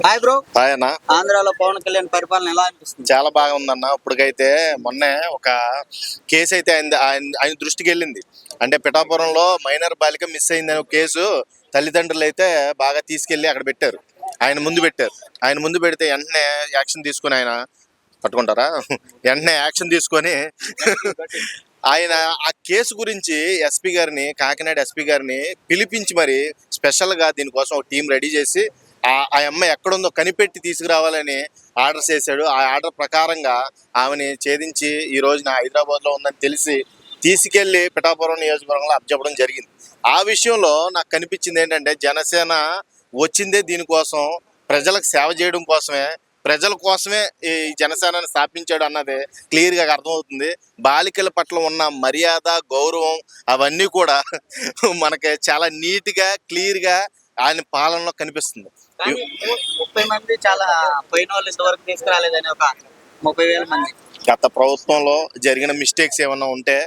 Hi bro. Hi అన్న. ఆంధ్రాలో పవన్ కళ్యాణ్ పరిపాలన ఎలా అనిపిస్తుంది? చాలా బాగా ఉందన్న. ఇప్పటికైతే మొన్నే ఒక కేసు అయితే ఆయన దృష్టికి వెళ్ళింది. అంటే పిఠాపురంలో మైనర్ బాలిక మిస్ అయిందని ఒక కేసు తల్లిదండ్రులు అయితే బాగా తీసుకెళ్లి అక్కడ పెట్టారు. ఆయన ముందు పెడితే వెంటనే యాక్షన్ తీసుకుని ఆయన పట్టుకుంటారా వెంటనే యాక్షన్ తీసుకొని ఆయన ఆ కేసు గురించి కాకినాడ ఎస్పీ గారిని పిలిపించి మరి స్పెషల్గా దీనికోసం ఒక టీం రెడీ చేసి ఆ అమ్మాయి ఎక్కడుందో కనిపెట్టి తీసుకురావాలని ఆర్డర్ చేశాడు. ఆ ఆర్డర్ ప్రకారంగా ఆమెని ఛేదించి ఈ రోజున హైదరాబాద్లో ఉందని తెలిసి తీసుకెళ్లి పిఠాపురం నియోజకవర్గంలో అప్పచెప్పడం జరిగింది. ఆ విషయంలో నాకు కనిపించింది ఏంటంటే జనసేన వచ్చిందే దీనికోసం, ప్రజలకు సేవ చేయడం కోసమే, ప్రజల కోసమే ఈ జనసేనని స్థాపించాడు అన్నది క్లియర్గా అర్థమవుతుంది. బాలికల పట్ల ఉన్న మర్యాద, గౌరవం అవన్నీ కూడా మనకి చాలా నీట్గా క్లియర్గా ఆయన పాలనలో కనిపిస్తుంది. 30 మంది చాలా పోయిన వాళ్ళు ఇంతవరకు తీసుకురాలేదని ఒక 30,000 మంది. గత ప్రభుత్వంలో జరిగిన మిస్టేక్స్ ఏమన్నా ఉంటే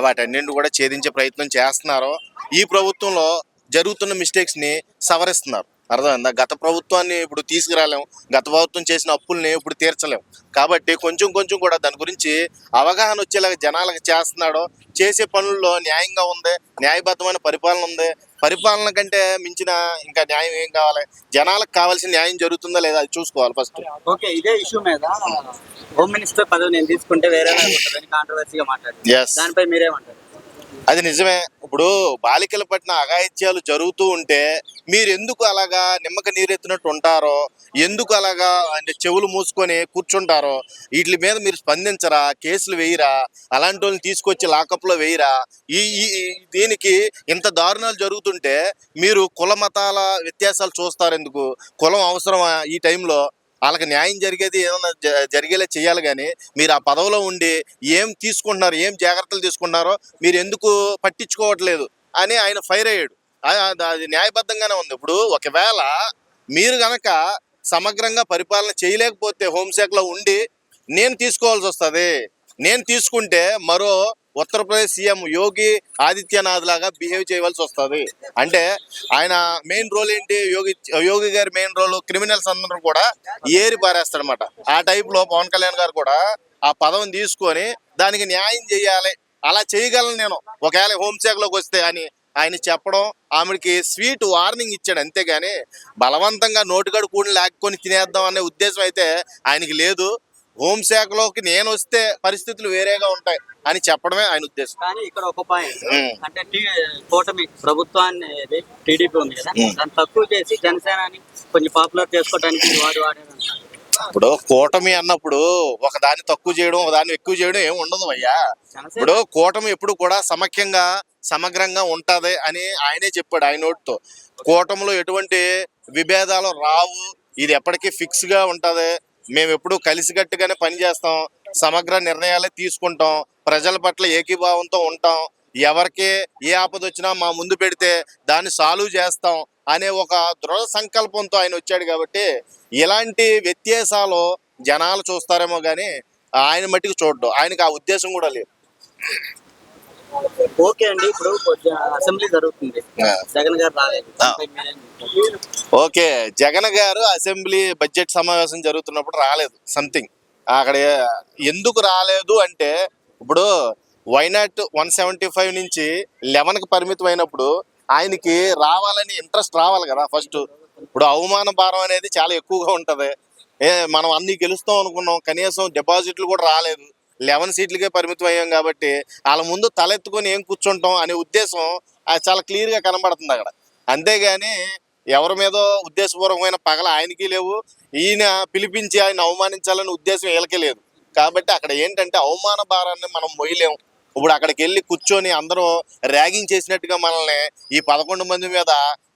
వాటన్నింటిని కూడా ఛేదించే ప్రయత్నం చేస్తున్నారు. ఈ ప్రభుత్వంలో జరుగుతున్న మిస్టేక్స్ని సవరిస్తున్నారు. అర్థమైందా? గత ప్రభుత్వాన్ని ఇప్పుడు తీసుకురాలేము, గత ప్రభుత్వం చేసిన అప్పుల్ని ఇప్పుడు తీర్చలేము. కాబట్టి కొంచెం కొంచెం కూడా దాని గురించి అవగాహన వచ్చేలాగా జనాలకు చేస్తున్నాడు. చేసే పనుల్లో న్యాయంగా ఉంది, న్యాయబద్ధమైన పరిపాలన ఉంది. పరిపాలన కంటే మించిన ఇంకా న్యాయం ఏం కావాలి? జనాలకు కావాల్సిన న్యాయం జరుగుతుందా లేదా అది చూసుకోవాలి ఫస్ట్. ఓకే, ఇదే ఇష్యూ మీద హోమ్ మినిస్టర్ పదవి నేను తీసుకుంటే వేరే ఉంటుందని కాంట్రవర్సీగా మాట్లాడారు. ఎస్, దానిపై మీరేమంటారు? అది నిజమే. ఇప్పుడు బాలికల పట్ల అఘాయిత్యాలు జరుగుతూ ఉంటే మీరు ఎందుకు అలాగా నిమ్మక నీరెత్తినట్టు ఉంటారో, ఎందుకు అలాగా అంటే చెవులు మూసుకొని కూర్చుంటారో, వీటి మీద మీరు స్పందించరా? కేసులు వేయరా? అలాంటి వాళ్ళని తీసుకొచ్చి లాకప్లో వేయరా? ఈ దీనికి ఇంత దారుణాలు జరుగుతుంటే మీరు కుల మతాల వ్యత్యాసాలు చూస్తారు ఎందుకు? కులం అవసరమా ఈ టైంలో? వాళ్ళకి న్యాయం జరిగేది ఏమన్నా జరిగేలా చేయాలి. కానీ మీరు ఆ పదవిలో ఉండి ఏం తీసుకుంటున్నారు, ఏం జాగ్రత్తలు తీసుకుంటున్నారో మీరు ఎందుకు పట్టించుకోవట్లేదు అని ఆయన ఫైర్ అయ్యాడు. అది న్యాయబద్ధంగానే ఉంది. ఇప్పుడు ఒకవేళ మీరు గనక సమగ్రంగా పరిపాలన చేయలేకపోతే హోంశాఖలో ఉండి నేను తీసుకోవాల్సి వస్తుంది. నేను తీసుకుంటే మరో ఉత్తరప్రదేశ్ సీఎం యోగి ఆదిత్యనాథ్ లాగా బిహేవ్ చేయవలసి వస్తుంది. అంటే ఆయన మెయిన్ రోల్ ఏంటి? యోగి గారి మెయిన్ రోల్ క్రిమినల్స్ అందరూ కూడా ఏరి పారేస్తాడనమాట. ఆ టైప్లో పవన్ కళ్యాణ్ గారు కూడా ఆ పదవిని తీసుకొని దానికి న్యాయం చేయాలి, అలా చేయగలను నేను ఒకవేళ హోంశాఖలోకి వస్తే అని ఆయన చెప్పడం, ఆమెకి స్వీట్ వార్నింగ్ ఇచ్చాడు. అంతేగాని బలవంతంగా నోటుగడు కూడి లాక్కొని తినేద్దాం అనే ఉద్దేశం అయితే ఆయనకి లేదు. హోంశాఖలోకి నేను వస్తే పరిస్థితులు వేరేగా ఉంటాయి అని చెప్పడమే ఆయన ఉద్దేశం. కానీ ఇక్కడ ఒక పాయింట్ అంటే కూటమి ప్రభుత్వాన్ని టీడీపీ ఉంది కదా, దాన్ని తక్కువ చేసి జనసేనని కొంచెం పాపులర్ చేసుకోవడానికి వాడేది. ఇప్పుడు కూటమి అన్నప్పుడు ఒకదాన్ని తక్కువ చేయడం, ఒకదాన్ని ఎక్కువ చేయడం ఏమి ఉండదు అయ్యా. ఇప్పుడు కూటమి ఎప్పుడు కూడా సమగ్రంగా ఉంటది అని ఆయనే చెప్పాడు ఆయన నోటితో. కూటమిలో ఎటువంటి విభేదాలు రావు, ఇది ఎప్పటికీ ఫిక్స్ గా ఉంటది. మేము ఎప్పుడు కలిసికట్టుగానే పనిచేస్తాం, సమగ్ర నిర్ణయాలే తీసుకుంటాం, ప్రజల పట్ల ఏకీభావంతో ఉంటాం, ఎవరికి ఏ ఆపద వచ్చినా మా ముందు పెడితే దాన్ని సాల్వ్ చేస్తాం అనే ఒక దృఢ సంకల్పంతో ఆయన వచ్చాడు. కాబట్టి ఇలాంటి వ్యత్యాసాలు జనాలు చూస్తారేమో కానీ ఆయన మట్టికి చూడడం, ఆయనకు ఆ ఉద్దేశం కూడా లేదు. ఓకే అండి, ఇప్పుడు అసెంబ్లీ జరుగుతుంది, జగన్ గారు రాలేదు. ఓకే, జగన్ గారు అసెంబ్లీ బడ్జెట్ సమావేశం జరుగుతున్నప్పుడు రాలేదు. సంథింగ్ అక్కడ ఎందుకు రాలేదు అంటే, ఇప్పుడు వైనాట్ 175 నుంచి 11కి పరిమితం అయినప్పుడు ఆయనకి రావాలని ఇంట్రెస్ట్ రావాలి కదా ఫస్ట్. ఇప్పుడు అవమాన భారం అనేది చాలా ఎక్కువగా ఉంటది. మనం అన్ని గెలుస్తాం అనుకున్నాం, కనీసం డిపాజిట్లు కూడా రాలేదు, 11 సీట్లకే పరిమితం అయ్యాం. కాబట్టి వాళ్ళ ముందు తలెత్తుకొని ఏం కూర్చుంటాం అనే ఉద్దేశం చాలా క్లియర్గా కనబడుతుంది అక్కడ. అంతేగాని ఎవరి మీదో ఉద్దేశపూర్వకమైన పగల ఆయనకి లేవు, ఈయన పిలిపించి ఆయన అవమానించాలనే ఉద్దేశం వీళ్ళకి లేదు. కాబట్టి అక్కడ ఏంటంటే అవమాన భారాన్ని మనం మొయ్యలేము. ఇప్పుడు అక్కడికి వెళ్ళి కూర్చొని అందరూ ర్యాగింగ్ చేసినట్టుగా మనల్ని ఈ 11 మంది మీద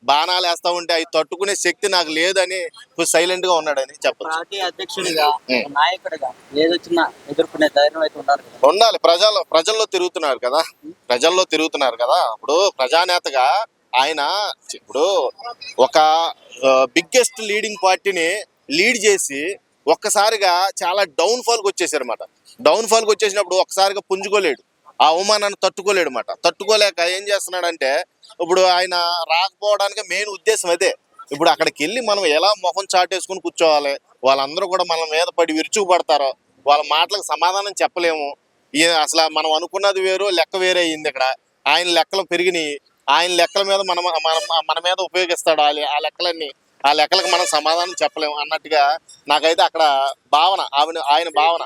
బాణాలు వేస్తా ఉంటే అవి తట్టుకునే శక్తి నాకు లేదని సైలెంట్ గా ఉన్నాడని చెప్పచ్చు. పార్టీ అధ్యక్షుడిగా, నాయకుడిగా ఏదొచ్చినా ఎదుర్కొనే ధైర్యం అయితే ఉండాలి. ప్రజల్లో తిరుగుతున్నారు కదా. ఇప్పుడు ప్రజానేతగా ఆయన ఇప్పుడు ఒక బిగ్గెస్ట్ లీడింగ్ పార్టీని లీడ్ చేసి ఒక్కసారిగా చాలా డౌన్ ఫాల్కి వచ్చేసారు అన్నమాట. డౌన్ ఫాల్కి వచ్చేసినప్పుడు ఒక్కసారిగా పుంజుకోలేడు, ఆ అవమానాన్ని తట్టుకోలేడు అన్నమాట. తట్టుకోలేక ఏం చేస్తున్నాడంటే, ఇప్పుడు ఆయన రాకపోవడానికి మెయిన్ ఉద్దేశం అదే. ఇప్పుడు అక్కడికి వెళ్ళి మనం ఎలా మొహం చాటేసుకుని కూర్చోవాలి? వాళ్ళందరూ కూడా మన మీద పడి విరుచుకుపడతారో, వాళ్ళ మాటలకు సమాధానం చెప్పలేము. అసలు మనం అనుకున్నది వేరు, లెక్క వేరే అయ్యింది ఇక్కడ. ఆయన లెక్కలు పెరిగినాయి. ఆయన లెక్కల మీద మన మీద ఉపయోగిస్తాడు ఆ లెక్కలన్నీ. ఆ లెక్కలకు మనం సమాధానం చెప్పలేము అన్నట్టుగా నాకైతే అక్కడ భావన, ఆయన భావన.